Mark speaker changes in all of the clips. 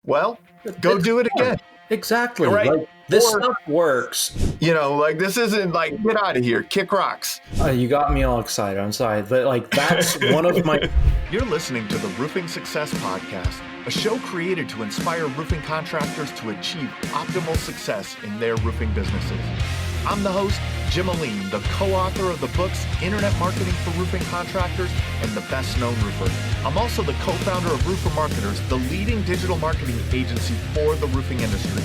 Speaker 1: well, go do it again.
Speaker 2: Exactly.
Speaker 1: Right?
Speaker 2: Like, this stuff works.
Speaker 1: This isn't like, get out of here, kick rocks.
Speaker 2: You got me all excited. I'm sorry. But like, that's one of my...
Speaker 1: You're listening to the Roofing Success Podcast, a show created to inspire roofing contractors to achieve optimal success in their roofing businesses. I'm the host, Jim Aline, the co-author of the books Internet Marketing for Roofing Contractors and The Best Known Roofer. I'm also the co-founder of Roofer Marketers, the leading digital marketing agency for the roofing industry.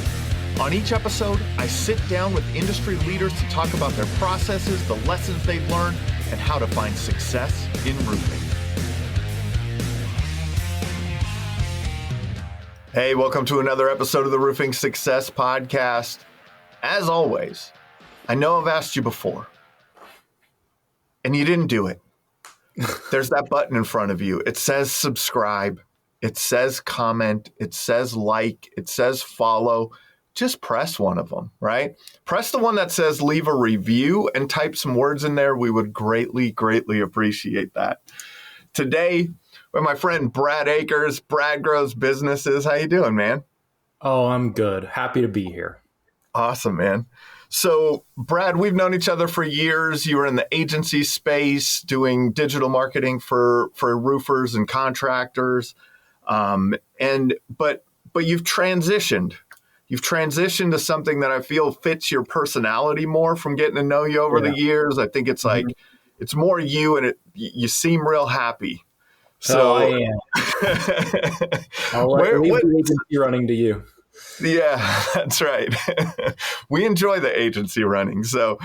Speaker 1: On each episode, I sit down with industry leaders to talk about their processes, the lessons they've learned, and how to find success in roofing. Hey, welcome to another episode of the Roofing Success Podcast. As always, I know I've asked you before, and you didn't do it. There's that button in front of you. It says subscribe. It says comment. It says like. It says follow. Just press one of them, right? Press the one that says leave a review and type some words in there. We would greatly, greatly appreciate that. Today, with my friend Brad Akers, Brad Grows Businesses. How you doing, man?
Speaker 2: Oh, I'm good. Happy to be here.
Speaker 1: Awesome, man. So, Brad, we've known each other for years. You were in the agency space doing digital marketing for roofers and contractors. But you've transitioned. You've transitioned to something that I feel fits your personality more from getting to know you over the years. I think it's like, it's more you, and you seem real happy. So
Speaker 2: I am. I'll leave the agency running to you.
Speaker 1: Yeah, that's right. We enjoy the agency running. So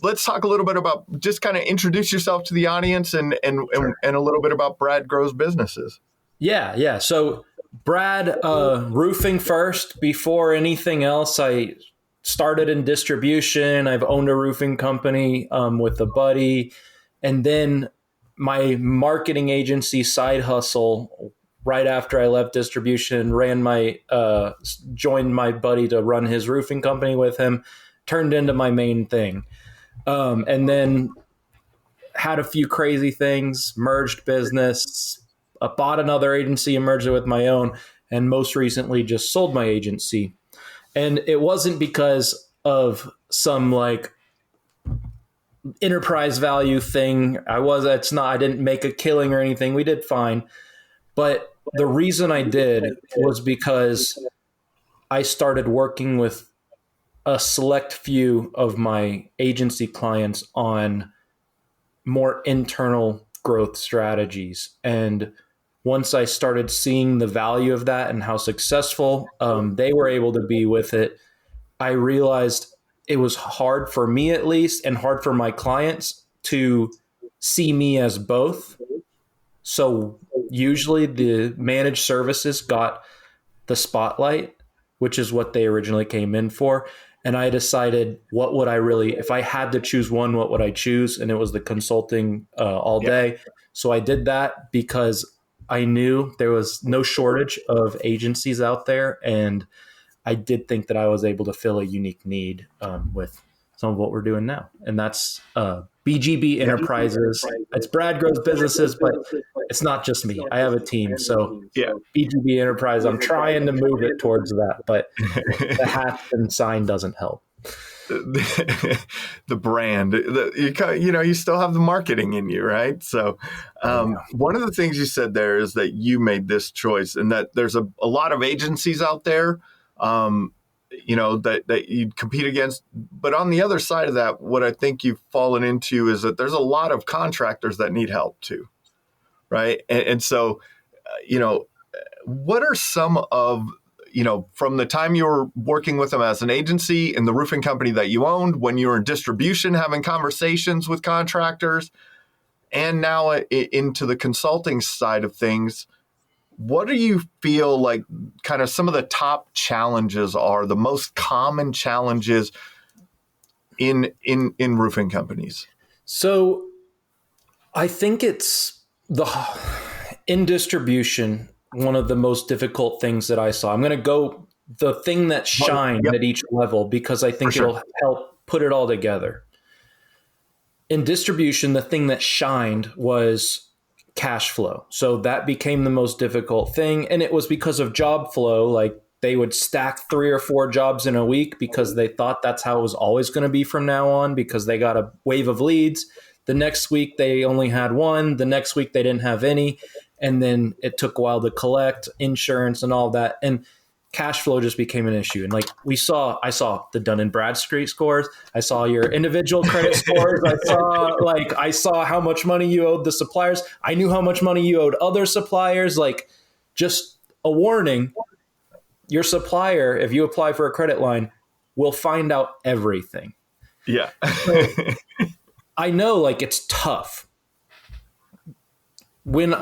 Speaker 1: let's talk a little bit about, just kind of introduce yourself to the audience and a little bit about Brad Grows Businesses.
Speaker 2: Yeah. So Brad, roofing first before anything else. I started in distribution. I've owned a roofing company with a buddy, and then my marketing agency side hustle. Right after I left distribution, joined my buddy to run his roofing company with him, turned into my main thing. And then had a few crazy things, merged business, bought another agency and merged it with my own, and most recently just sold my agency. And it wasn't because of some like enterprise value thing. I didn't make a killing or anything. We did fine. But the reason I did was because I started working with a select few of my agency clients on more internal growth strategies. And once I started seeing the value of that and how successful they were able to be with it, I realized it was hard for me, at least, and hard for my clients to see me as both. So usually the managed services got the spotlight, which is what they originally came in for. And I decided, if I had to choose one, what would I choose? And it was the consulting all day. So I did that because I knew there was no shortage of agencies out there. And I did think that I was able to fill a unique need with some of what we're doing now. And that's BGB Enterprises. It's Brad Grows Businesses, but it's not just me. I have a team. So BGB Enterprise, I'm trying to move it towards that, but the hat and sign doesn't help.
Speaker 1: The brand, you still have the marketing in you, right? So one of the things you said there is that you made this choice, and that there's a lot of agencies out there that you'd compete against. But on the other side of that, what I think you've fallen into is that there's a lot of contractors that need help too, right? And so, what are some of, from the time you were working with them as an agency in the roofing company that you owned, when you were in distribution having conversations with contractors, and now into the consulting side of things, what do you feel like kind of some of the top challenges are, the most common challenges in roofing companies?
Speaker 2: So I think it's in distribution, one of the most difficult things that I saw. I'm going to go the thing that shined at each level, because I think it'll help put it all together. In distribution, the thing that shined was cash flow. So that became the most difficult thing. And it was because of job flow. Like they would stack 3 or 4 jobs in a week because they thought that's how it was always going to be from now on, because they got a wave of leads. The next week they only had 1. The next week they didn't have any. And then it took a while to collect insurance and all that. And cash flow just became an issue. And like I saw the Dun & Bradstreet scores. I saw your individual credit scores. I saw how much money you owed the suppliers. I knew how much money you owed other suppliers. Like, just a warning, your supplier, if you apply for a credit line, will find out everything.
Speaker 1: Yeah.
Speaker 2: So I know, like, it's tough. And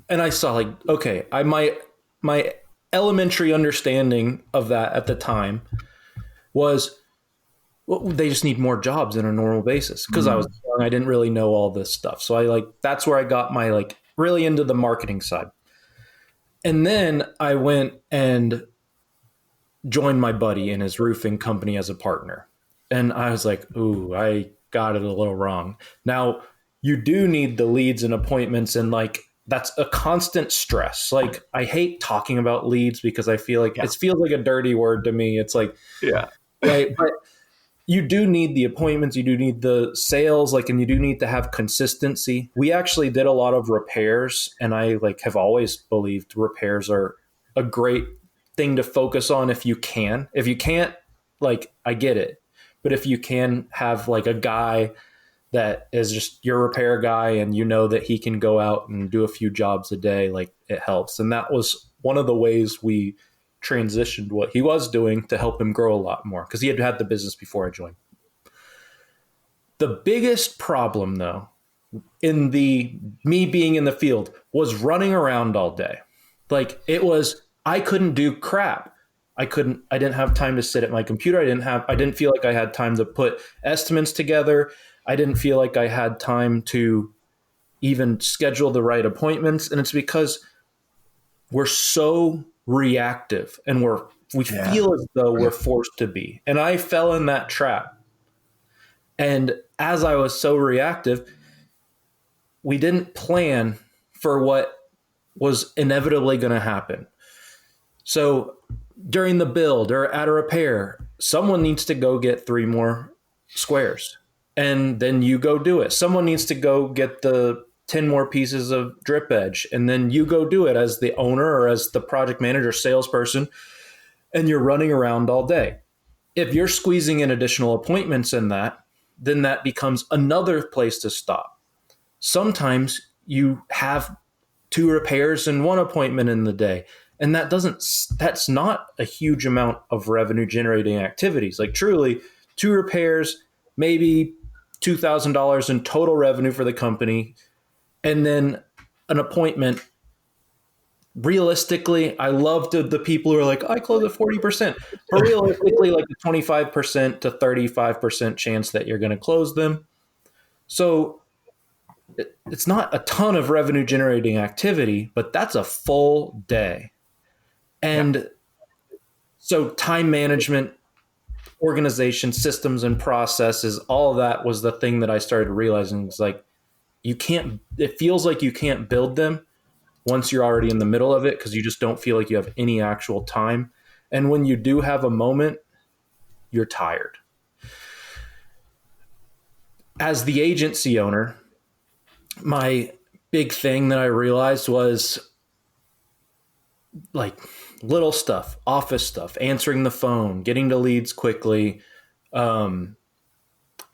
Speaker 2: I saw, like, okay, my elementary understanding of that at the time was, well, they just need more jobs on a normal basis, because I was young, I didn't really know all this stuff. So that's where I got my really into the marketing side. And then I went and joined my buddy in his roofing company as a partner. And I was like, ooh, I got it a little wrong. Now, you do need the leads and appointments, and that's a constant stress. Like, I hate talking about leads because I feel like it feels like a dirty word to me. It's like, right. But you do need the appointments. You do need the sales, and you do need to have consistency. We actually did a lot of repairs, and I have always believed repairs are a great thing to focus on if you can. If you can't, I get it. But if you can have a guy that is just your repair guy, and you know that he can go out and do a few jobs a day, it helps. And that was one of the ways we transitioned what he was doing to help him grow a lot more, because he had had the business before I joined. The biggest problem, though, in me being in the field, was running around all day. I couldn't do crap. I didn't have time to sit at my computer. I didn't feel like I had time to put estimates together. I didn't feel like I had time to even schedule the right appointments. And it's because we're so reactive, and we feel as though we're forced to be. And I fell in that trap. And as I was so reactive, we didn't plan for what was inevitably going to happen. So during the build or at a repair, someone needs to go get 3 more squares, and then you go do it. Someone needs to go get the 10 more pieces of drip edge, and then you go do it as the owner or as the project manager, salesperson, and you're running around all day. If you're squeezing in additional appointments in that, then that becomes another place to stop. Sometimes you have 2 repairs and 1 appointment in the day, and that's not a huge amount of revenue generating activities. Truly, 2 repairs, maybe $2,000 in total revenue for the company, and then an appointment. Realistically, I love the people who are like, I close at 40%. But realistically, a 25% to 35% chance that you're going to close them. So it's not a ton of revenue generating activity, but that's a full day. And so time management, organization, systems and processes, all of that was the thing that I started realizing. It's it feels like you can't build them once you're already in the middle of it, because you just don't feel like you have any actual time. And when you do have a moment, you're tired. As the agency owner, my big thing that I realized was little stuff, office stuff, answering the phone, getting to leads quickly. And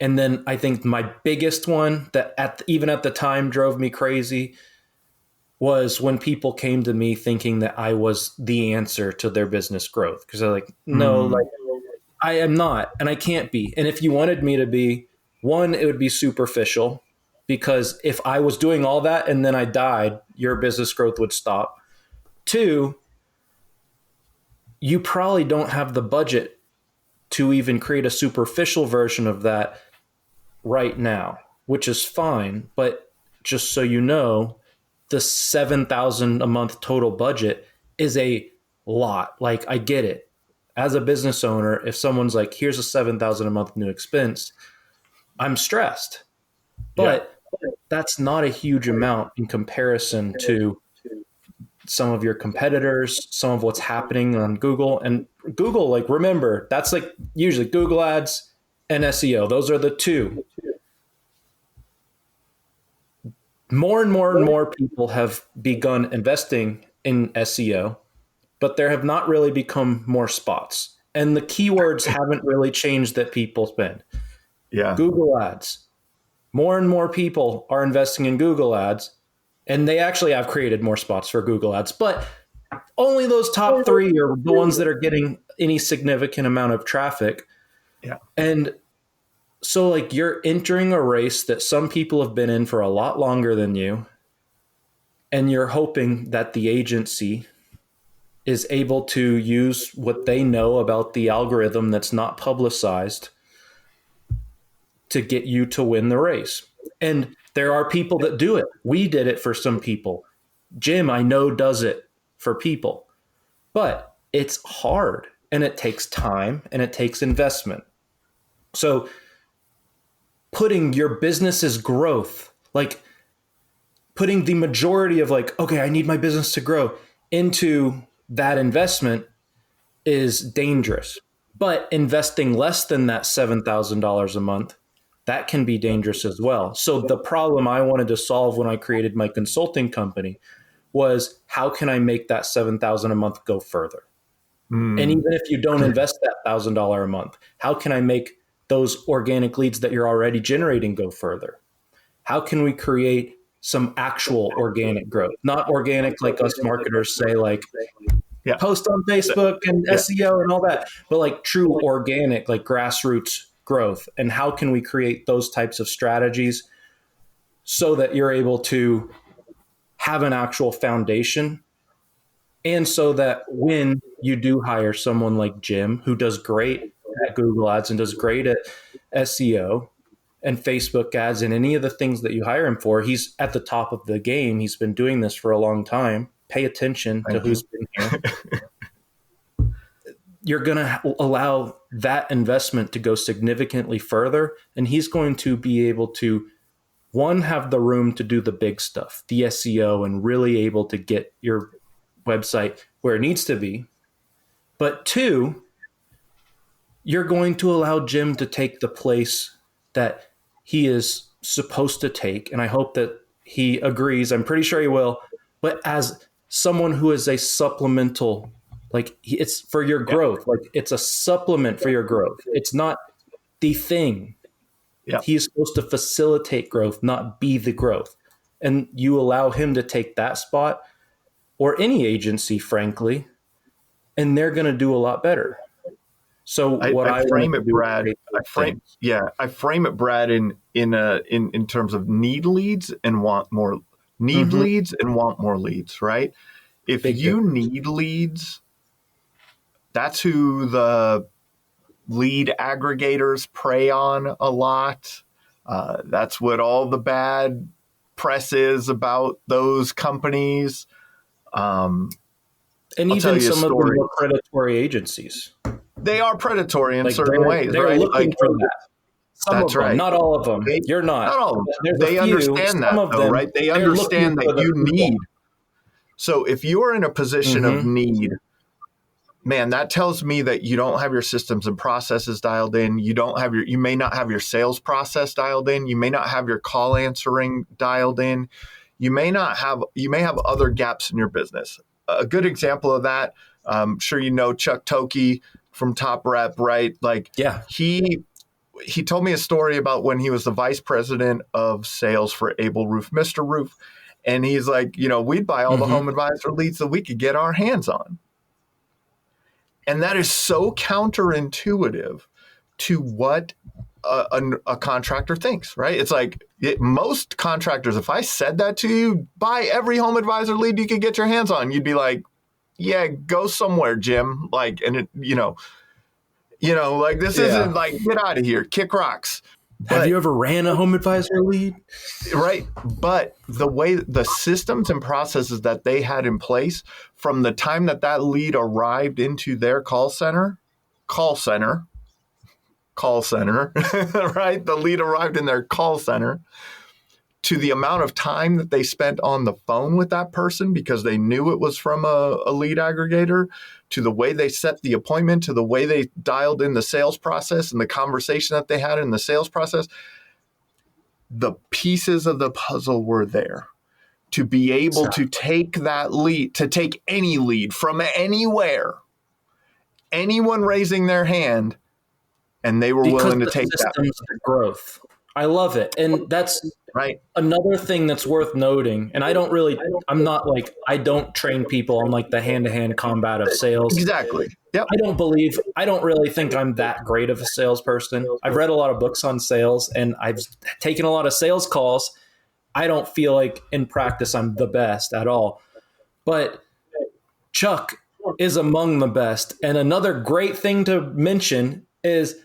Speaker 2: then I think my biggest one that even at the time drove me crazy was when people came to me thinking that I was the answer to their business growth. Because they're like, no, I am not, and I can't be. And if you wanted me to be, one, it would be superficial, because if I was doing all that and then I died, your business growth would stop. 2, you probably don't have the budget to even create a superficial version of that right now, which is fine. But just so you know, the $7,000 a month total budget is a lot. I get it. As a business owner, if someone's like, here's a $7,000 a month new expense, I'm stressed. But that's not a huge amount in comparison to some of your competitors, some of what's happening on Google. And Google, like, remember, that's like usually Google ads and SEO. Those are the two. More and more and more people have begun investing in SEO, but there have not really become more spots. And the keywords haven't really changed that people spend.
Speaker 1: Yeah.
Speaker 2: Google ads. More and more people are investing in Google ads, and they actually have created more spots for Google ads, but only those top 3 are the ones that are getting any significant amount of traffic.
Speaker 1: Yeah.
Speaker 2: And so, like, you're entering a race that some people have been in for a lot longer than you, and you're hoping that the agency is able to use what they know about the algorithm that's not publicized to get you to win the race. And there are people that do it. We did it for some people. Jim, I know, does it for people. But it's hard, and it takes time, and it takes investment. So putting your business's growth, like putting the majority of, like, okay, I need my business to grow, into that investment is dangerous. But investing less than that $7,000 a month, that can be dangerous as well. So the problem I wanted to solve when I created my consulting company was, how can I make that $7,000 a month go further? And even if you don't invest that $1,000 a month, how can I make those organic leads that you're already generating go further? How can we create some actual organic growth? Not organic like us marketers say, like post on Facebook and SEO and all that, but like true organic, like grassroots growth. And how can we create those types of strategies so that you're able to have an actual foundation, and so that when you do hire someone like Jim, who does great at Google ads and does great at SEO and Facebook ads and any of the things that you hire him for, he's at the top of the game. He's been doing this for a long time. Pay attention to who's been here. You're going to allow that investment to go significantly further, and he's going to be able to, one, have the room to do the big stuff, the SEO, and really able to get your website where it needs to be. But two, you're going to allow Jim to take the place that he is supposed to take. And I hope that he agrees. I'm pretty sure he will. But as someone who is a supplemental, like, it's for your growth, like it's a supplement for your growth. It's not the thing. Yeah. He is supposed to facilitate growth, not be the growth. And you allow him to take that spot, or any agency, frankly, and they're going to do a lot better. So I frame it, Brad,
Speaker 1: in terms of need leads and want more leads and want more leads, right? If you need leads, that's who the lead aggregators prey on a lot. That's what all the bad press is about those companies.
Speaker 2: And even some of the more predatory agencies.
Speaker 1: They are predatory in certain ways,
Speaker 2: they're
Speaker 1: right?
Speaker 2: Looking for that. That's right. Not all of them. You're not.
Speaker 1: Not all of them. They understand that, though, right? They understand that you need. So if you're in a position of need, man, that tells me that you don't have your systems and processes dialed in. You may not have your sales process dialed in. You may not have your call answering dialed in. You may have other gaps in your business. A good example of that, I'm sure you know Chuck Toki from Top Rep, right? Like, yeah, he told me a story about when he was the vice president of sales for Able Roof, Mr. Roof. And he's like, we'd buy all the home advisor leads that we could get our hands on. And that is so counterintuitive to what a contractor thinks, right? It's like most contractors, if I said that to you, buy every home advisor lead you could get your hands on, you'd be like, yeah, go somewhere, Jim. Like, and like this isn't like, get out of here, kick rocks.
Speaker 2: Have you ever ran a home advisor lead?
Speaker 1: Right. But the way the systems and processes that they had in place from the time that lead arrived into their call center, right? The lead arrived in their call center to the amount of time that they spent on the phone with that person because they knew it was from a lead aggregator, to the way they set the appointment, to the way they dialed in the sales process and the conversation that they had in the sales process. The pieces of the puzzle were there to be able to take that lead, to take any lead from anywhere, anyone raising their hand, and they were willing to take that.
Speaker 2: The growth. I love it. And that's
Speaker 1: right.
Speaker 2: Another thing that's worth noting, and I don't train people on like the hand-to-hand combat of sales.
Speaker 1: Exactly. Yep.
Speaker 2: I don't really think I'm that great of a salesperson. I've read a lot of books on sales and I've taken a lot of sales calls. I don't feel like in practice I'm the best at all. But Chuck is among the best. And another great thing to mention is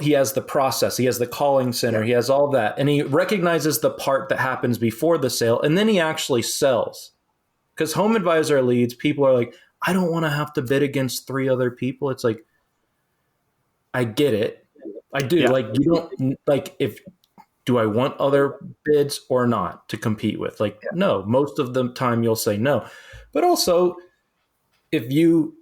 Speaker 2: he has the process, he has the calling center, he has all that, and he recognizes the part that happens before the sale, and then he actually sells. Because home advisor leads, people are like, I don't want to have to bid against 3 other people. It's like, I get it, I do. Yeah. Like, you don't like, do I want other bids or not to compete with? Like, no, most of the time you'll say no. But also, if you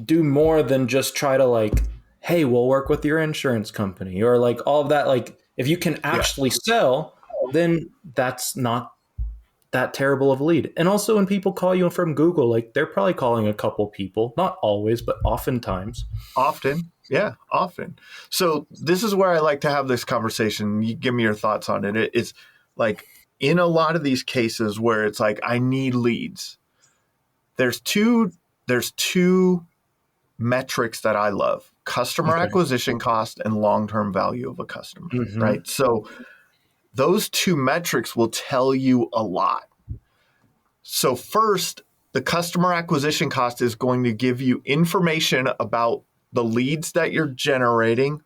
Speaker 2: do more than just try to like, hey, we'll work with your insurance company, or like all of that. Like, if you can actually sell, then that's not that terrible of a lead. And also when people call you from Google, like they're probably calling a couple people, not always, but oftentimes.
Speaker 1: Often. Yeah, often. So this is where I like to have this conversation. You give me your thoughts on it. It's like in a lot of these cases where it's like, I need leads. There's two metrics that I love: customer acquisition cost and long-term value of a customer, right? So those 2 metrics will tell you a lot. So first, the customer acquisition cost is going to give you information about the leads that you're generating.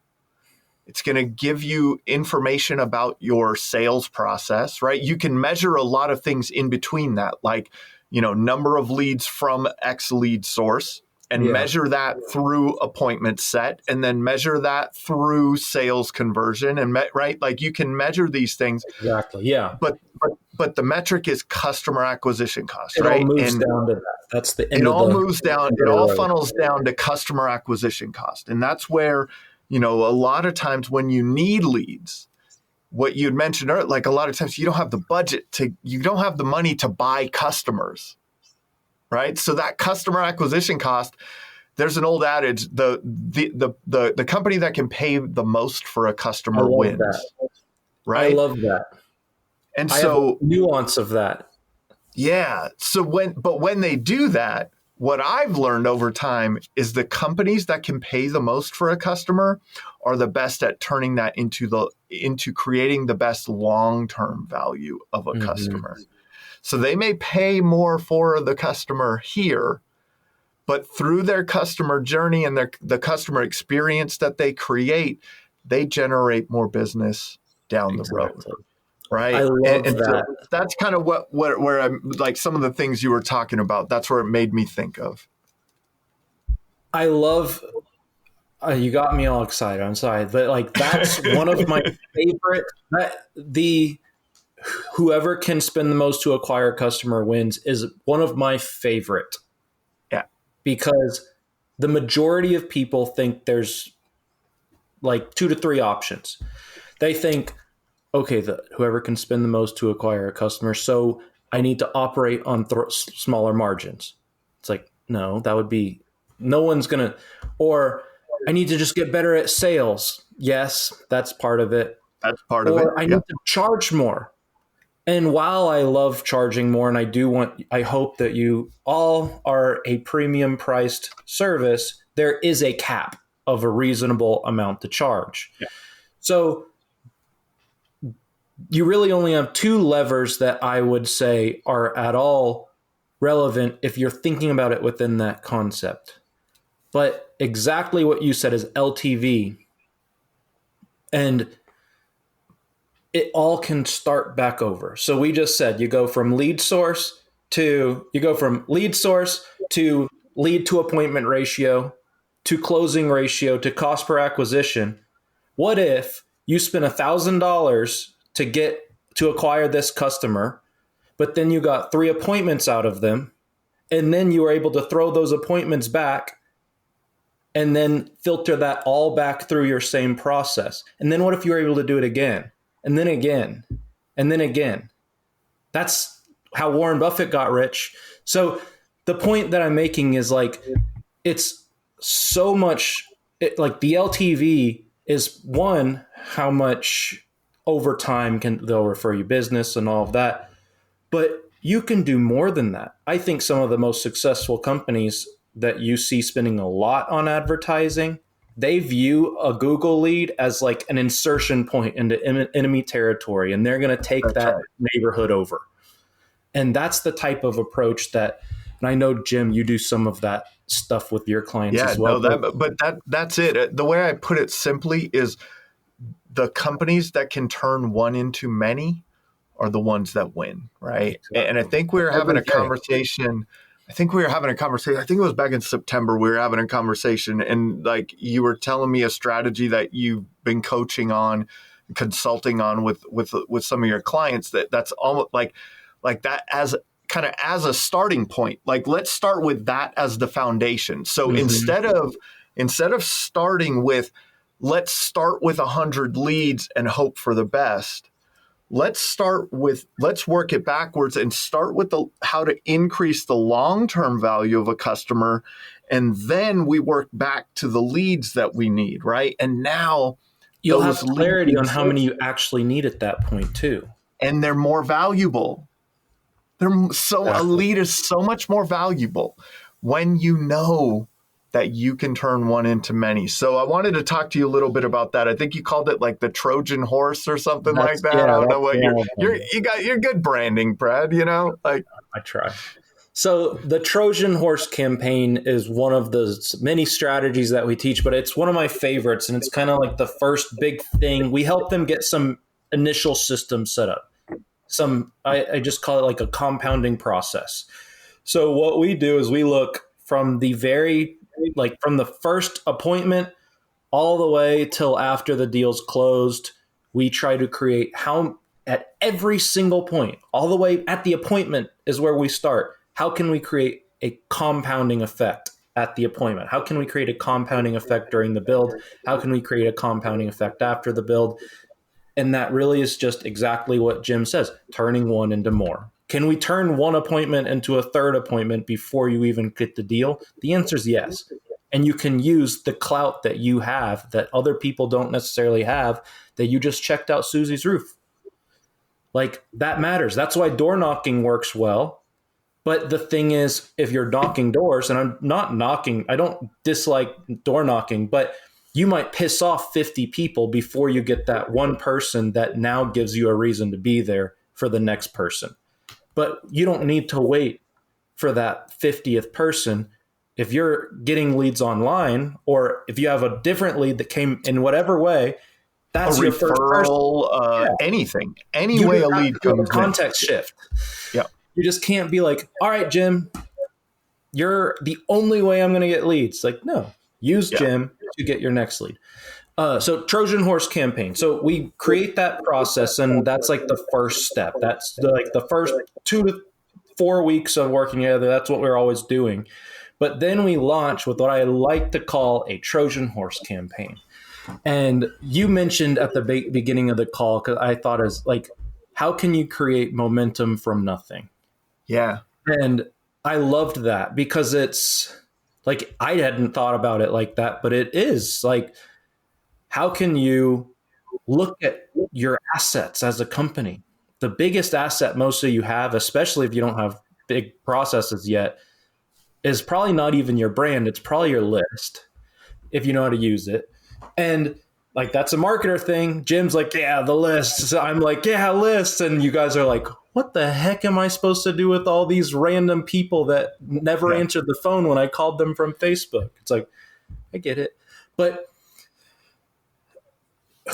Speaker 1: It's going to give you information about your sales process, right? You can measure a lot of things in between that, like, number of leads from X lead source, and measure that through appointment set, and then measure that through sales conversion, and right, like you can measure these things.
Speaker 2: Exactly. Yeah.
Speaker 1: But the metric is customer acquisition cost,
Speaker 2: it
Speaker 1: right?
Speaker 2: All moves down to that. That's the end.
Speaker 1: It all moves down. It all funnels down to customer acquisition cost, and that's where a lot of times when you need leads, what you'd mentioned earlier, like a lot of times you don't have you don't have the money to buy customers. Right. So that customer acquisition cost, there's an old adage, the company that can pay the most for a customer wins.
Speaker 2: That.
Speaker 1: Right.
Speaker 2: I love that.
Speaker 1: And so
Speaker 2: nuance of that.
Speaker 1: Yeah. So when they do that, what I've learned over time is the companies that can pay the most for a customer are the best at turning that into creating the best long-term value of a customer. So they may pay more for the customer here, but through their customer journey and the customer experience that they create, they generate more business down the road. Right.
Speaker 2: I love that.
Speaker 1: So that's kind of where I'm like some of the things you were talking about. That's where it made me think of.
Speaker 2: I love, you got me all excited. I'm sorry. But like, that's one of my favorite, whoever can spend the most to acquire a customer wins is one of my favorite.
Speaker 1: Yeah.
Speaker 2: Because the majority of people think there's like 2 to 3 options. They think, okay, whoever can spend the most to acquire a customer, so I need to operate on smaller margins. It's like, no, that would be, no one's going to, or I need to just get better at sales. Yes, that's part of it.
Speaker 1: That's part of it.
Speaker 2: Or I need to charge more. And while I love charging more, and I hope that you all are a premium priced service, there is a cap of a reasonable amount to charge. Yeah. So you really only have 2 levers that I would say are at all relevant if you're thinking about it within that concept. But exactly what you said is LTV. And it all can start back over. So we just said you go from lead source to lead to appointment ratio to closing ratio to cost per acquisition. What if you spend $1,000 to acquire this customer, but then you got 3 appointments out of them, and then you were able to throw those appointments back and then filter that all back through your same process. And then what if you were able to do it again, and then again, and then again? That's how Warren Buffett got rich. So the point that I'm making is like, it's so much, like the LTV is one, how much over time they'll refer you business and all of that. But you can do more than that. I think some of the most successful companies that you see spending a lot on advertising, they view a Google lead as like an insertion point into enemy territory, and they're going to take that neighborhood over. And that's the type of approach that, and I know, Jim, you do some of that stuff with your clients as well.
Speaker 1: That's it. The way I put it simply is the companies that can turn one into many are the ones that win, right? Exactly. And I think we were having a conversation. I think it was back in September. We were having a conversation, and like you were telling me a strategy that you've been coaching on, consulting on with some of your clients. That's almost like that as kind of as a starting point. Like, let's start with that as the foundation. So instead of starting with, let's start with 100 leads and hope for the best. Let's work it backwards and start with how to increase the long-term value of a customer. And then we work back to the leads that we need, right? And now
Speaker 2: you'll have clarity on how many you actually need at that point too.
Speaker 1: And they're more valuable. A lead is so much more valuable when you know that you can turn one into many. So I wanted to talk to you a little bit about that. I think you called it like the Trojan horse or something like that. I don't know what you're good branding, Brad, like
Speaker 2: I try. So the Trojan horse campaign is one of the many strategies that we teach, but it's one of my favorites. And it's kind of like the first big thing. We help them get some initial systems set up. I just call it like a compounding process. So what we do is we look from from the first appointment all the way till after the deal's closed. We try to create how at every single point, all the way at the appointment is where we start. How can we create a compounding effect at the appointment? How can we create a compounding effect during the build? How can we create a compounding effect after the build? And that really is just exactly what Jim says, turning one into more. Can we turn one appointment into a third appointment before you even get the deal? The answer is yes. And you can use the clout that you have that other people don't necessarily have, that you just checked out Susie's roof. Like, that matters. That's why door knocking works well. But the thing is, if you're knocking doors, and I'm not knocking, I don't dislike door knocking, but you might piss off 50 people before you get that one person that now gives you a reason to be there for the next person. But you don't need to wait for that 50th person. If you're getting leads online, or if you have a different lead that came in whatever way, that's your first person.
Speaker 1: Anything, any way a lead comes in.
Speaker 2: Context shift.
Speaker 1: Yeah.
Speaker 2: You just can't be like, all right, Jim, you're the only way I'm going to get leads. Like, no, use Jim to get your next lead. So Trojan horse campaign. So we create that process, and that's like the first step. That's like the first 2 to 4 weeks of working together. That's what we're always doing. But then we launch with what I like to call a Trojan horse campaign. And you mentioned at the beginning of the call, because I thought is like, how can you create momentum from nothing?
Speaker 1: Yeah.
Speaker 2: And I loved that, because it's like, I hadn't thought about it like that, but it is like, how can you look at your assets as a company? The biggest asset most of you have, especially if you don't have big processes yet, is probably not even your brand. It's probably your list, if you know how to use it. And like, that's a marketer thing. Jim's like, yeah, the list. So I'm like, yeah, lists. And you guys are like, what the heck am I supposed to do with all these random people that never answered the phone when I called them from Facebook? It's like, I get it. But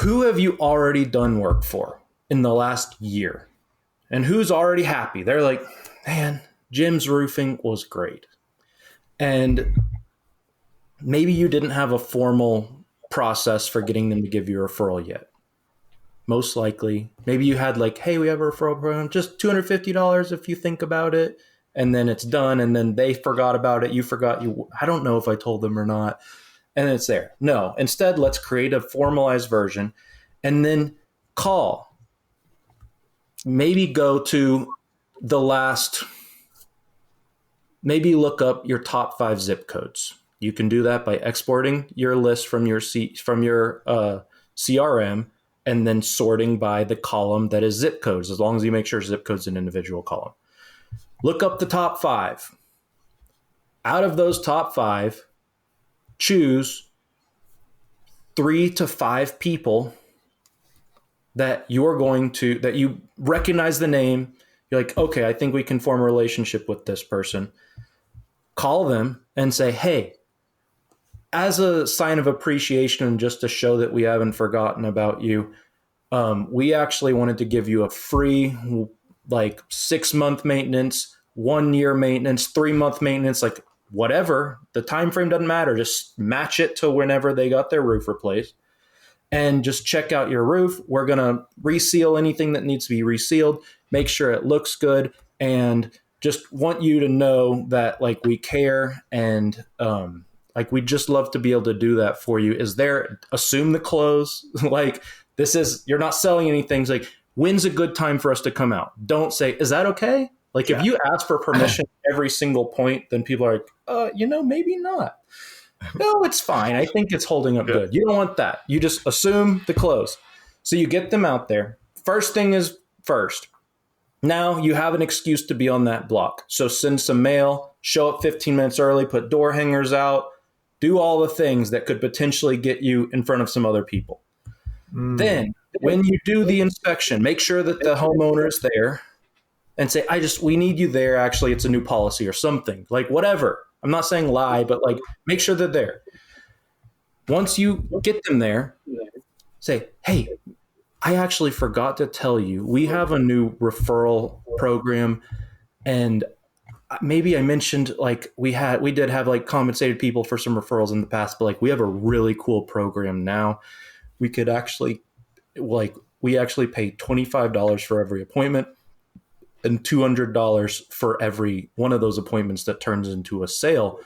Speaker 2: who have you already done work for in the last year? And who's already happy? They're like, man, Jim's roofing was great. And maybe you didn't have a formal process for getting them to give you a referral yet. most likely. Maybe you had like, hey, we have a referral program, just $250 if you think about it. And then it's done. And then they forgot about it. You forgot. I don't know if I told them or not. And it's there. No, instead, let's create a formalized version and then call. Maybe go to the last, maybe look up your top 5 zip codes. You can do that by exporting your list from your CRM and then sorting by the column that is zip codes, as long as you make sure zip code's an individual column. Look up the top 5. Out of those top 5, choose 3 to 5 people that that you recognize the name. You're like, okay, I think we can form a relationship with this person. Call them and say, hey, as a sign of appreciation and just to show that we haven't forgotten about you, we actually wanted to give you a free, like 6-month maintenance, 1-year maintenance, 3-month maintenance, like whatever. The time frame doesn't matter. Just match it to whenever they got their roof replaced. And just check out your roof. We're going to reseal anything that needs to be resealed, make sure it looks good, and just want you to know that like we care and like we'd just love to be able to do that for you. Assume the close. Like you're not selling anything. It's like, when's a good time for us to come out? Don't say, is that okay? Like if you ask for permission every single point, then people are like, maybe not. No, it's fine. I think it's holding up good. You don't want that. You just assume the close. So you get them out there. First thing is first. Now you have an excuse to be on that block. So send some mail, show up 15 minutes early, put door hangers out, do all the things that could potentially get you in front of some other people. Then when you do the inspection, make sure that the homeowner is there and say, we need you there. Actually, it's a new policy or something, like whatever. I'm not saying lie, but like make sure they're there. Once you get them there, say, hey, I actually forgot to tell you, we have a new referral program. And maybe I mentioned like we did have like compensated people for some referrals in the past, but like we have a really cool program now. We could actually we actually pay $25 for every appointment and $200 for every one of those appointments that turns into a sale.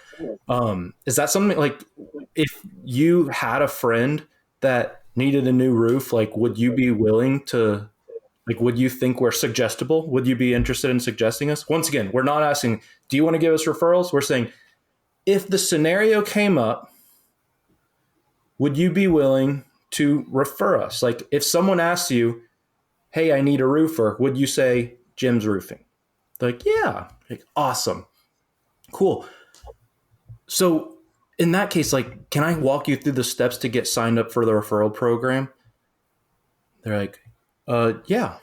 Speaker 2: Is that something like if you had a friend that needed a new roof, like would you be willing to, like would you think we're suggestible? Would you be interested in suggesting us? Once again, we're not asking, do you want to give us referrals? We're saying if the scenario came up, would you be willing to refer us? Like if someone asks you, hey, I need a roofer, would you say Jim's Roofing? Like, yeah, like, awesome. Cool. So in that case, like, can I walk you through the steps to get signed up for the referral program? They're like, yeah.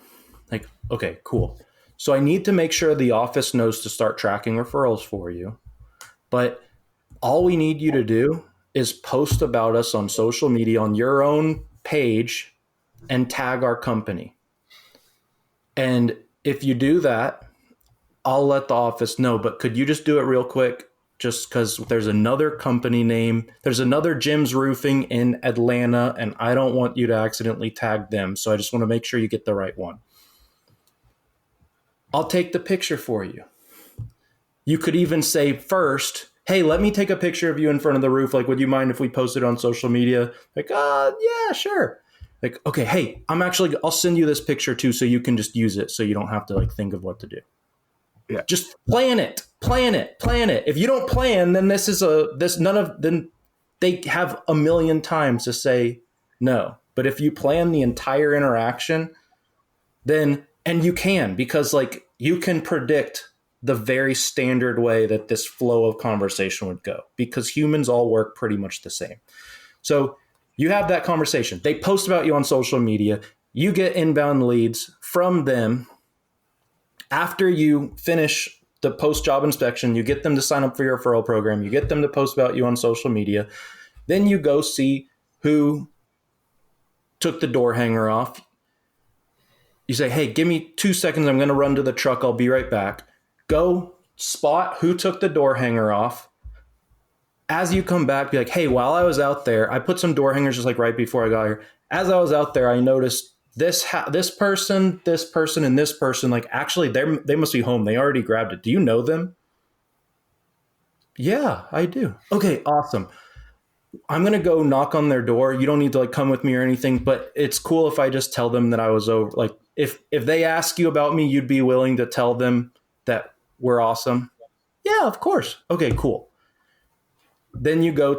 Speaker 2: Like, okay, cool. So I need to make sure the office knows to start tracking referrals for you. But all we need you to do is post about us on social media on your own page and tag our company. And if you do that, I'll let the office know, but could you just do it real quick? Just because there's another company name, there's another Jim's Roofing in Atlanta, and I don't want you to accidentally tag them. So I just want to make sure you get the right one. I'll take the picture for you. You could even say first, hey, let me take a picture of you in front of the roof. Like, would you mind if we post it on social media? Like, yeah, sure. Like, okay, hey, I'll send you this picture too, so you can just use it, so you don't have to like think of what to do. Yeah, just plan it. If you don't plan, then then they have a million times to say no. But if you plan the entire interaction, then and you can, because like you can predict the very standard way that this flow of conversation would go, because humans all work pretty much the same. So you have that conversation. They post about you on social media. You get inbound leads from them. After you finish the post-job inspection, you get them to sign up for your referral program. You get them to post about you on social media. Then you go see who took the door hanger off. You say, hey, give me 2 seconds. I'm going to run to the truck. I'll be right back. Go spot who took the door hanger off. As you come back, be like, hey, while I was out there, I put some door hangers just like right before I got here. As I was out there, I noticed this person, and this person, like actually they must be home. They already grabbed it. Do you know them? Yeah, I do. Okay, awesome. I'm going to go knock on their door. You don't need to like come with me or anything, but it's cool if I just tell them that I was over. Like if they ask you about me, you'd be willing to tell them that we're awesome. Yeah, of course. Okay, cool. Then you go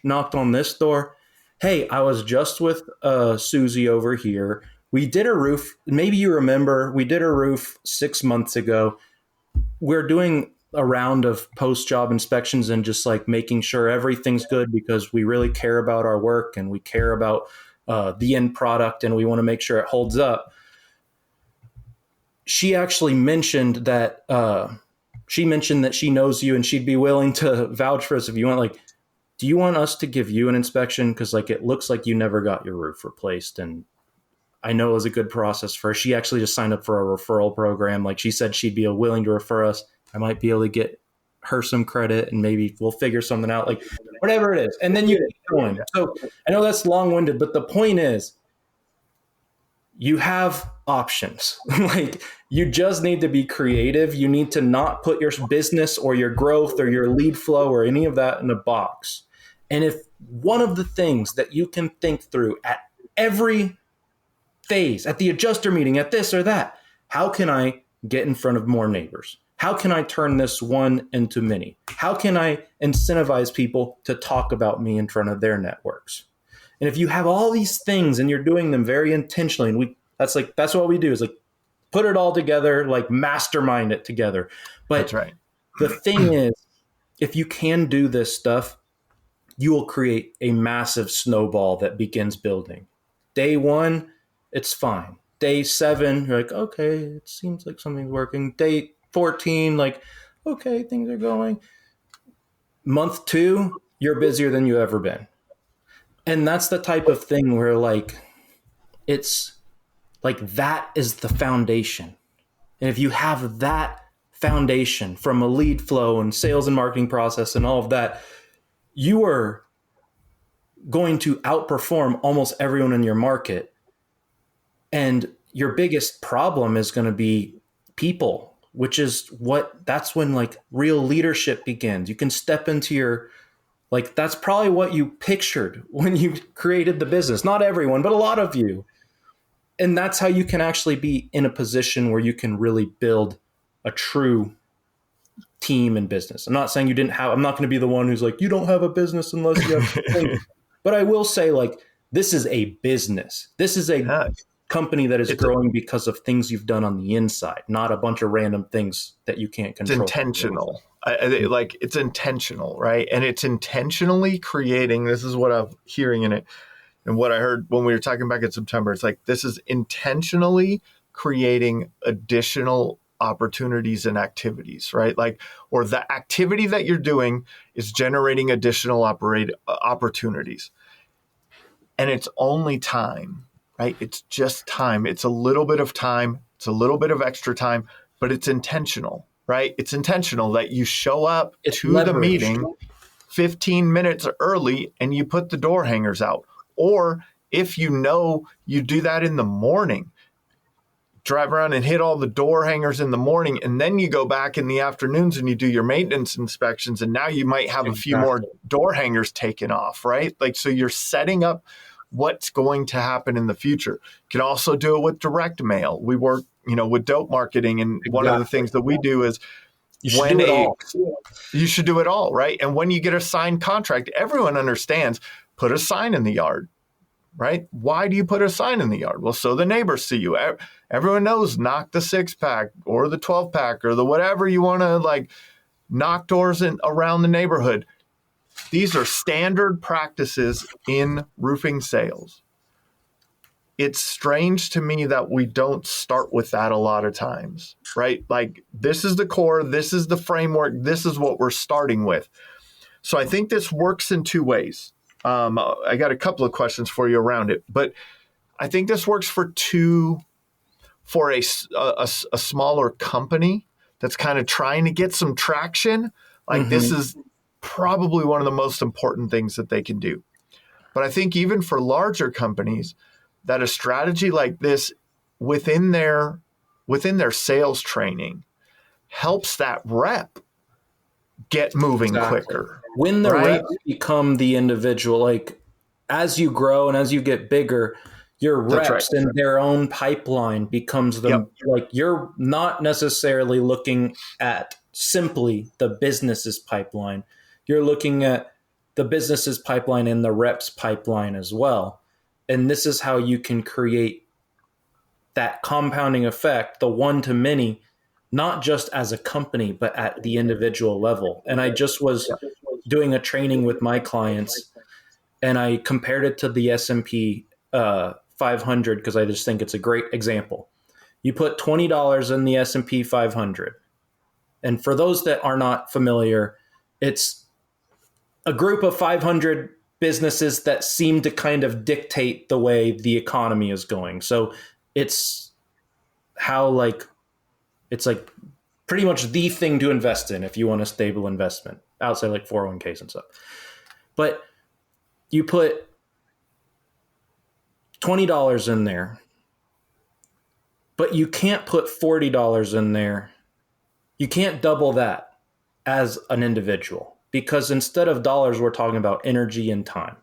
Speaker 2: knocked on this door. Hey, I was just with Susie over here. We did a roof. Maybe you remember we did a roof 6 months ago. We're doing a round of post-job inspections and just like making sure everything's good because we really care about our work and we care about the end product and we want to make sure it holds up. She actually mentioned that she knows you and she'd be willing to vouch for us if you want. Like, do you want us to give you an inspection? Because like it looks like you never got your roof replaced, and I know it was a good process for her. She actually just signed up for a referral program. Like she said she'd be willing to refer us. I might be able to get her some credit and maybe we'll figure something out, like whatever it is. And then you keep going. So I know that's long-winded, but the point is you have options. Like you just need to be creative. You need to not put your business or your growth or your lead flow or any of that in a box. And if one of the things that you can think through at every phase, at the adjuster meeting, at this or that, how can I get in front of more neighbors? How can I turn this one into many? How can I incentivize people to talk about me in front of their networks? And if you have all these things and you're doing them very intentionally, and that's what we do is like put it all together, like mastermind it together. But
Speaker 1: that's right.
Speaker 2: The thing is, if you can do this stuff, you will create a massive snowball that begins building. Day 1, it's fine. Day 7, you're like, okay, it seems like something's working. Day 14, like, okay, things are going. Month 2, you're busier than you've ever been. And that's the type of thing where like, it's like, that is the foundation. And if you have that foundation from a lead flow and sales and marketing process and all of that, you are going to outperform almost everyone in your market. And your biggest problem is going to be people, which is that's when like real leadership begins. You can step into like, that's probably what you pictured when you created the business. Not everyone, but a lot of you. And that's how you can actually be in a position where you can really build a true team and business. I'm not saying I'm not going to be the one who's like, you don't have a business unless you have, but I will say like, this is a business. This is a company that is growing because of things you've done on the inside, not a bunch of random things that you can't control.
Speaker 1: It's intentional. It's intentional, right? And it's intentionally creating, this is what I'm hearing in it. And what I heard when we were talking back in September, it's like, this is intentionally creating additional opportunities and activities, right? Like, or the activity that you're doing is generating additional opportunities. And it's only time, right? It's just time. It's a little bit of time. It's a little bit of extra time, but it's intentional, right? It's intentional that you show up to the meeting 15 minutes early and you put the door hangers out. Or if you do that in the morning, drive around and hit all the door hangers in the morning, and then you go back in the afternoons and you do your maintenance inspections, and now you might have a few more door hangers taken off, right? Like, so you're setting up what's going to happen in the future. You can also do it with direct mail. We work, with dope marketing, and one of the things that we do is you should do it all, right? And when you get a signed contract, everyone understands, put a sign in the yard, right? Why do you put a sign in the yard? Well, so the neighbors see you. Everyone knows, knock the 6-pack or the 12-pack or the whatever you want to, like, knock doors around the neighborhood. These are standard practices in roofing sales. It's strange to me that we don't start with that a lot of times, right? Like, this is the core, this is the framework, this is what we're starting with. So I think this works in 2 ways. I got a couple of questions for you around it, but I think this works for a smaller company that's kind of trying to get some traction. Like, this is probably one of the most important things that they can do. But I think even for larger companies, that a strategy like this within their sales training helps that rep get moving quicker.
Speaker 2: When the
Speaker 1: right?
Speaker 2: reps become the individual, like as you grow and as you get bigger, your reps in their own pipeline becomes them. Like you're not necessarily looking at simply the business's pipeline. You're looking at the business's pipeline and the reps pipeline as well. And this is how you can create that compounding effect, the one to many, not just as a company, but at the individual level. And I just was doing a training with my clients, and I compared it to the S&P 500 because I just think it's a great example. You put $20 in the S&P 500. And for those that are not familiar, it's a group of 500 businesses that seem to kind of dictate the way the economy is going. So it's how it's like pretty much the thing to invest in if you want a stable investment outside like 401ks and stuff. But you put $20 in there, but you can't put $40 in there. You can't double that as an individual because instead of dollars, we're talking about energy and time.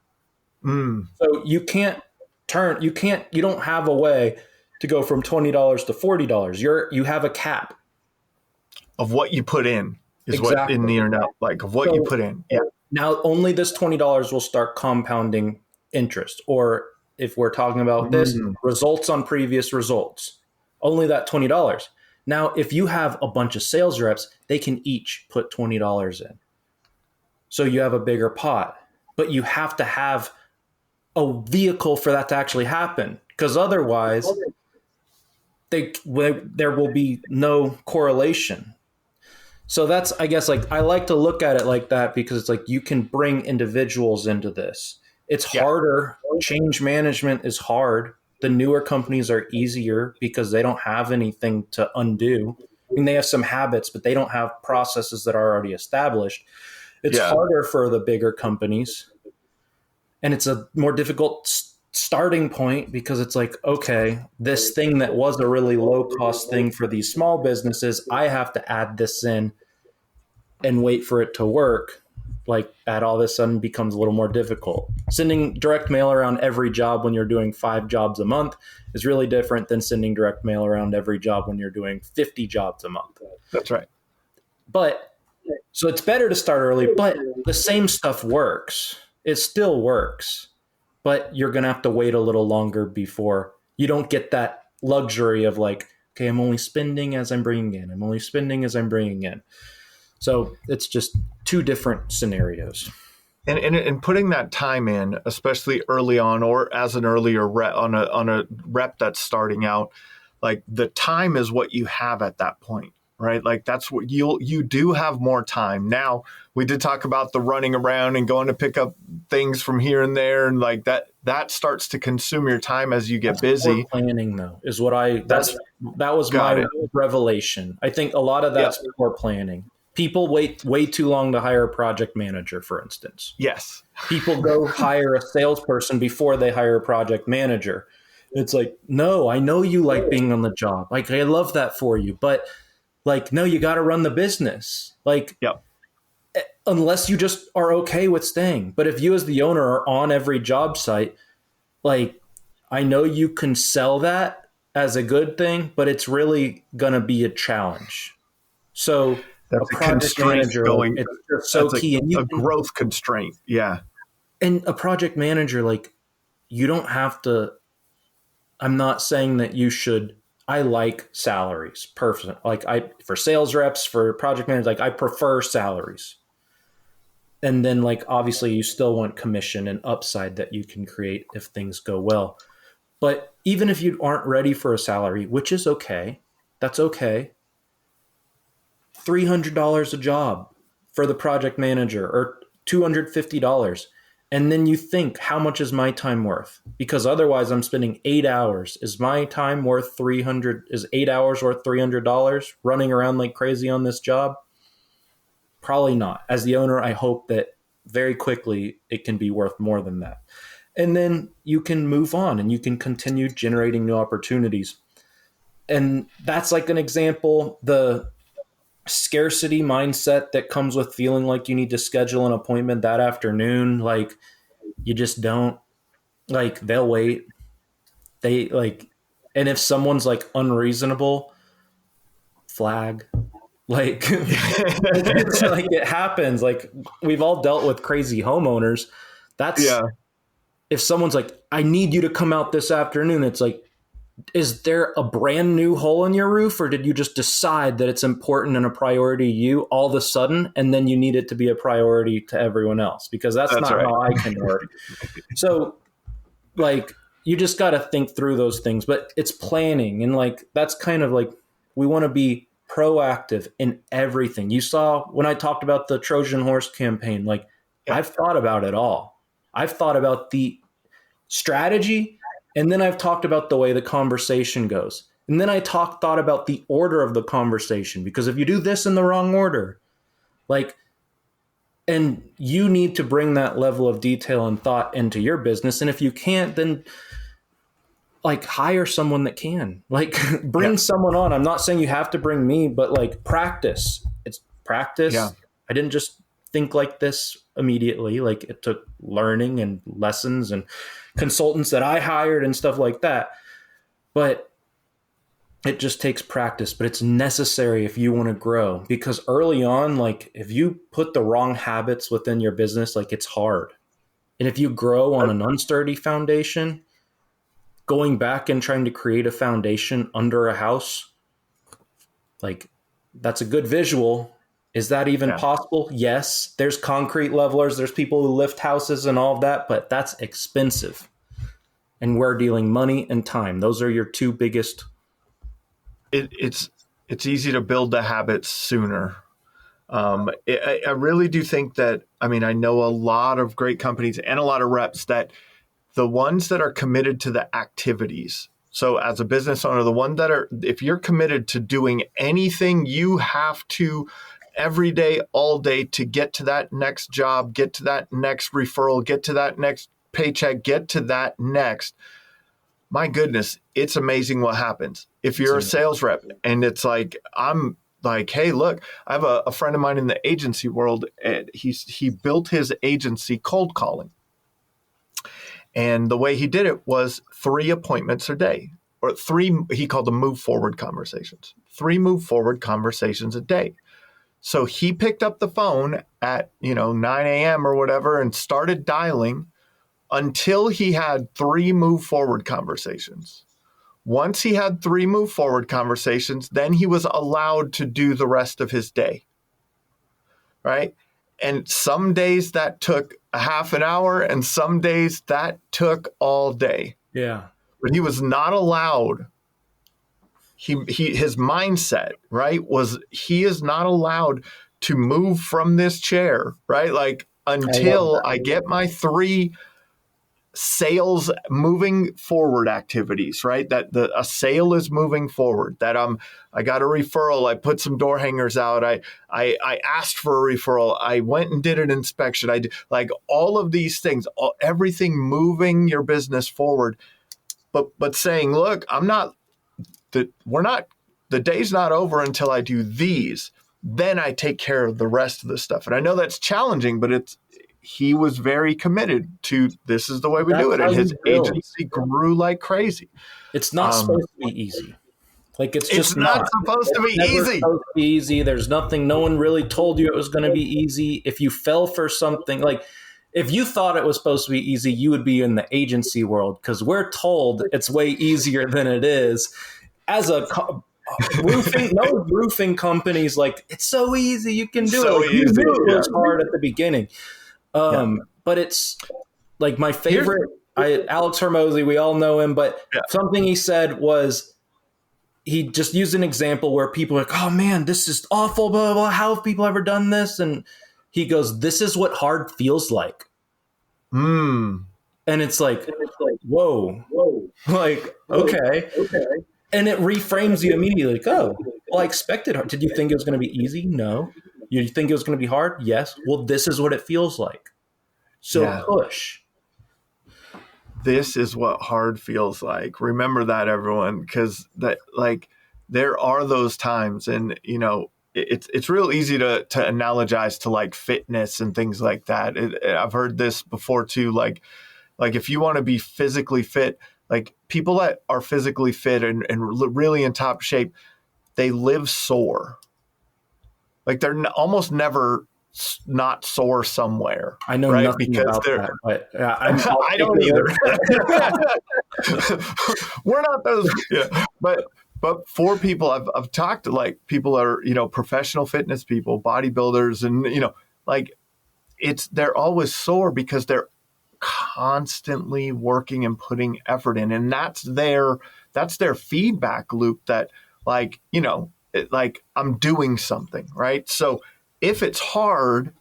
Speaker 2: So you don't have a way to go from $20 to $40. You have a cap
Speaker 1: of what you put in is what in the internet, like of what you put in. Yeah.
Speaker 2: Now only this $20 will start compounding interest, or if we're talking about this, results on previous results, only that $20. Now, if you have a bunch of sales reps, they can each put $20 in. So you have a bigger pot, but you have to have a vehicle for that to actually happen, because otherwise there will be no correlation. So that's, I guess, like I like to look at it like that because it's like you can bring individuals into this. It's harder. Change management is hard. The newer companies are easier because they don't have anything to undo. I mean, they have some habits, but they don't have processes that are already established. It's harder for the bigger companies. And it's a more difficult starting point because it's like, okay, this thing that was a really low cost thing for these small businesses, I have to add this in and wait for it to work. Like that all of a sudden becomes a little more difficult. Sending direct mail around every job when you're doing 5 jobs a month is really different than sending direct mail around every job when you're doing 50 jobs a month.
Speaker 1: That's right.
Speaker 2: But so it's better to start early, but the same stuff works. It still works, but you're going to have to wait a little longer before you don't get that luxury of like, okay, I'm only spending as I'm bringing in. I'm only spending as I'm bringing in. So it's just 2 different scenarios.
Speaker 1: And putting that time in, especially early on or as an earlier rep, on a rep that's starting out, like the time is what you have at that point, right? Like that's what you do have more time. Now, we did talk about the running around and going to pick up things from here and there, and like that starts to consume your time as you get busy.
Speaker 2: Planning though is what that was my revelation. I think a lot of that's poor planning. People wait way too long to hire a project manager, for instance.
Speaker 1: Yes.
Speaker 2: People go hire a salesperson before they hire a project manager. It's like, no, I know you like being on the job. Like, I love that for you. But like, no, you got to run the business. Like, unless you just are okay with staying. But if you as the owner are on every job site, like, I know you can sell that as a good thing, but it's really going to be a challenge. So
Speaker 1: that's
Speaker 2: a project manager, it's so key.
Speaker 1: A growth constraint. Yeah.
Speaker 2: And a project manager, like, you don't have to, I'm not saying that you should, I like salaries. Perfect. Like for sales reps, for project managers, like I prefer salaries. And then like, obviously you still want commission and upside that you can create if things go well. But even if you aren't ready for a salary, which is okay, that's okay. $300 a job for the project manager or $250. And then you think, how much is my time worth? Because otherwise I'm spending 8 hours. Is my time worth is 8 hours worth $300 running around like crazy on this job? Probably not. As the owner, I hope that very quickly it can be worth more than that. And then you can move on and you can continue generating new opportunities. And that's like an example, the scarcity mindset that comes with feeling like you need to schedule an appointment that afternoon. Like, you just don't, like, they'll wait. They like, and if someone's like unreasonable, flag. Like, it's like it happens. Like, we've all dealt with crazy homeowners. That's,
Speaker 1: Yeah.
Speaker 2: if someone's like, I need you to come out this afternoon, it's like, is there a brand new hole in your roof, or did you just decide that it's important and a priority to you all of a sudden, and then you need it to be a priority to everyone else? Because that's not
Speaker 1: right.
Speaker 2: how I can work. So, like, you just got to think through those things, but it's planning. And like, that's kind of like, we want to be proactive in everything. You saw when I talked about the Trojan horse campaign, like, I've thought about it all. I've thought about the strategy, and then I've talked about the way the conversation goes. And then I thought about the order of the conversation, because if you do this in the wrong order, like, and you need to bring that level of detail and thought into your business. And if you can't, then like, hire someone that can, like, bring someone on. I'm not saying you have to bring me, but like, practice. It's practice.
Speaker 1: Yeah.
Speaker 2: I didn't just think like this immediately. Like, it took learning and lessons and consultants that I hired and stuff like that. But it just takes practice, but it's necessary if you want to grow, because early on, like, if you put the wrong habits within your business, like, it's hard. And if you grow on an unsturdy foundation, going back and trying to create a foundation under a house, like, that's a good visual. Is that even possible? Yes. There's concrete levelers. There's people who lift houses and all of that, but that's expensive. And we're dealing money and time. Those are your two biggest.
Speaker 1: It's easy to build the habits sooner. I really do think that, I mean, I know a lot of great companies and a lot of reps that the ones that are committed to the activities. So as a business owner, the one that are, if you're committed to doing anything, you have to every day, all day, to get to that next job, get to that next referral, get to that next paycheck, get to that next. My goodness, it's amazing what happens. If you're a sales rep and it's like, I'm like, hey, look, I have a friend of mine in the agency world, and he built his agency cold calling. And the way he did it was 3 appointments a day, or 3, he called them move forward conversations, 3 move forward conversations a day. So he picked up the phone at, 9 a.m. or whatever and started dialing until he had 3 move forward conversations. Once he had 3 move forward conversations, then he was allowed to do the rest of his day. Right? And some days that took a half an hour, and some days that took all day.
Speaker 2: Yeah.
Speaker 1: But he was not allowed. His mindset, right, was he is not allowed to move from this chair, right? Like, until I get my 3 sales moving forward activities, right? That a sale is moving forward, that I got a referral, I put some door hangers out, I asked for a referral, I went and did an inspection, I did, like, all of these things, everything moving your business forward, but saying, look, the day's not over until I do these. Then I take care of the rest of the stuff. And I know that's challenging, but he was very committed to, this is the way we do it. And his agency grew like crazy.
Speaker 2: It's not supposed to be easy. Like, it's just
Speaker 1: not supposed to be easy.
Speaker 2: Supposed to be easy. There's nothing, no one really told you it was going to be easy. If you fell for something, like, if you thought it was supposed to be easy, you would be in the agency world, because we're told it's way easier than it is. As a roofing companies, like, it's so easy, you can do it. Like, you knew it was hard at the beginning. But it's like my favorite, Alex Hormozy, we all know him, but something he said was, he just used an example where people are like, oh man, this is awful, blah, blah, blah. How have people ever done this? And he goes, this is what hard feels like. And it's like, whoa, like, okay. And it reframes you immediately. Like, oh, well, I expected hard. Did you think it was going to be easy? No. You think it was going to be hard? Yes. Well, this is what it feels like. So push.
Speaker 1: this is what hard feels like. Remember that, everyone, because that, like, there are those times, and it's real easy to analogize to like fitness and things like that. I've heard this before too. Like if you want to be physically fit, like people that are physically fit and really in top shape, they live sore. Like they're almost never not sore somewhere.
Speaker 2: I know
Speaker 1: right?
Speaker 2: nothing
Speaker 1: Because
Speaker 2: about that, but
Speaker 1: I don't either. We're not those. Yeah. But for people, I've talked to like people that are, professional fitness people, bodybuilders, and, like they're always sore because they're constantly working and putting effort in. And that's their feedback loop that like, like I'm doing something, right? So if it's hard,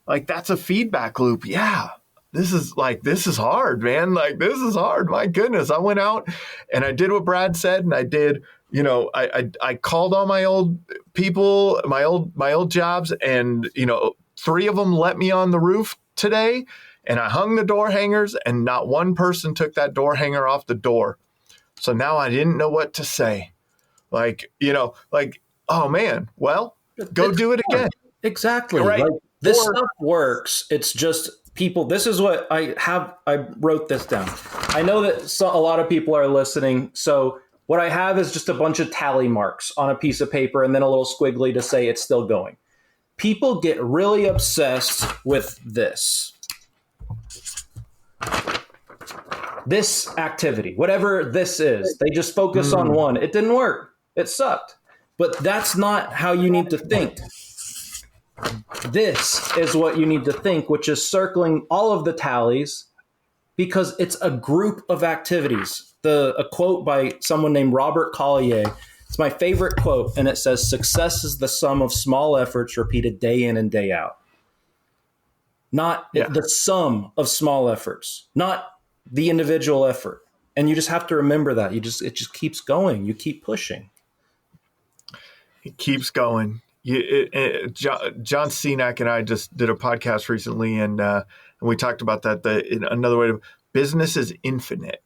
Speaker 1: like that's a feedback loop. Yeah. This is hard, man. Like, this is hard. My goodness. I went out and I did what Brad said. And I did, I called all my old people, my old jobs. And, 3 of them let me on the roof today. And I hung the door hangers and not one person took that door hanger off the door. So now I didn't know what to say. Like, oh man, well, go do it again.
Speaker 2: Exactly.
Speaker 1: Right.
Speaker 2: Like, this stuff works. It's just people. This is what I wrote this down. I know that a lot of people are listening. So what I have is just a bunch of tally marks on a piece of paper and then a little squiggly to say it's still going. People get really obsessed with this activity, whatever this is. They just focus on one. It didn't work. It sucked. But that's not how you need to think. This is what you need to think, which is circling all of the tallies, because it's a group of activities. A quote by someone named Robert Collier. It's my favorite quote, and it says, "Success is the sum of small efforts repeated day in and day out." Not the sum of small efforts, not the individual effort. And you just have to remember that. It just keeps going. You keep pushing.
Speaker 1: It keeps going. John Cenac and I just did a podcast recently, and we talked about that. Another way business is infinite.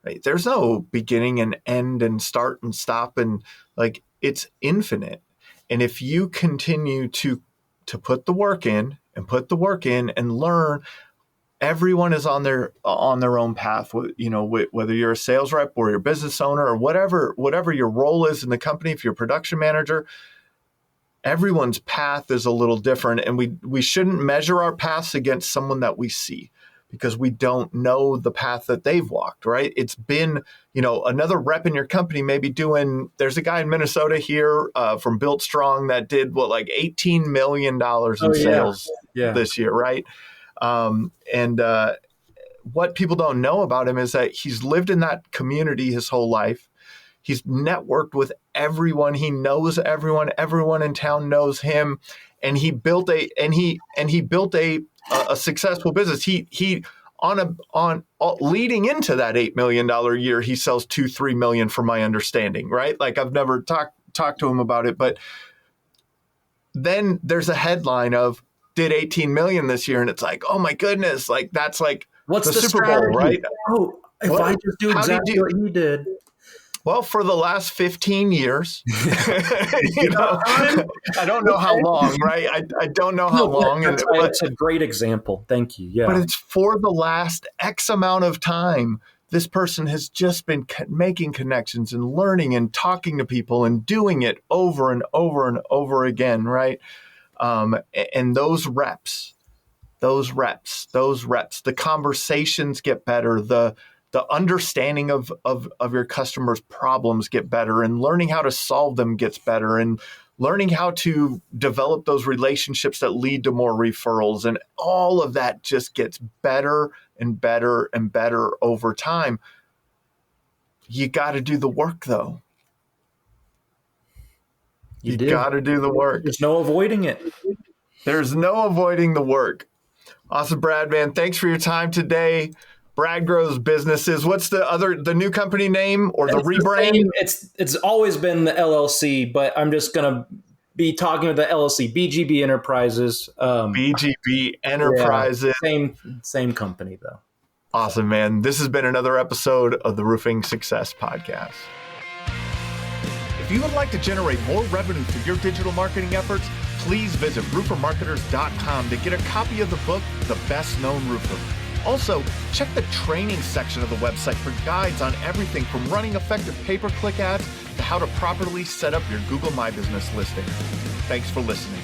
Speaker 1: Right? There's no beginning and end and start and stop, and like it's infinite. And if you continue to put the work in and learn, everyone is on their own path. Whether you're a sales rep or you're a business owner or whatever your role is in the company, if you're a production manager, everyone's path is a little different, and we shouldn't measure our paths against someone that we see, because we don't know the path that they've walked, right? It's been, another rep in your company maybe there's a guy in Minnesota here from Built Strong that did $18 million in sales this year, right? What people don't know about him is that he's lived in that community his whole life. He's networked with everyone. He knows everyone. Everyone in town knows him, and he built a successful business. He on leading into that $8 million a year, he sells 2-3 million, from my understanding, right? Like, I've never talked to him about it, but then there's a headline of did 18 million this year, and it's like, oh my goodness, like that's like
Speaker 2: what's the
Speaker 1: Super
Speaker 2: strategy?
Speaker 1: Bowl, right?
Speaker 2: Oh, if I just do exactly what you did.
Speaker 1: Well, for the last 15 years, I don't know how long, right? I don't know how long.
Speaker 2: It's a great example. Thank you. Yeah.
Speaker 1: But it's for the last X amount of time. This person has just been making connections and learning and talking to people and doing it over and over and over again, right? And those reps, the conversations get better, the understanding of your customers' problems get better, and learning how to solve them gets better, and learning how to develop those relationships that lead to more referrals, and all of that just gets better and better and better over time. You got to do the work, though. You got to do the work.
Speaker 2: There's no avoiding it.
Speaker 1: There's no avoiding the work. Awesome, Brad, man. Thanks for your time today. Brad Grows Businesses. What's the new company name or the rebrand?
Speaker 2: It's always been the LLC, but I'm just going to be talking with the LLC, BGB Enterprises.
Speaker 1: BGB Enterprises.
Speaker 2: Yeah, same company, though.
Speaker 1: Awesome, man. This has been another episode of the Roofing Success Podcast. If you would like to generate more revenue through your digital marketing efforts, please visit roofermarketers.com to get a copy of the book, The Best Known Roofer. Also, check the training section of the website for guides on everything from running effective pay-per-click ads to how to properly set up your Google My Business listing. Thanks for listening.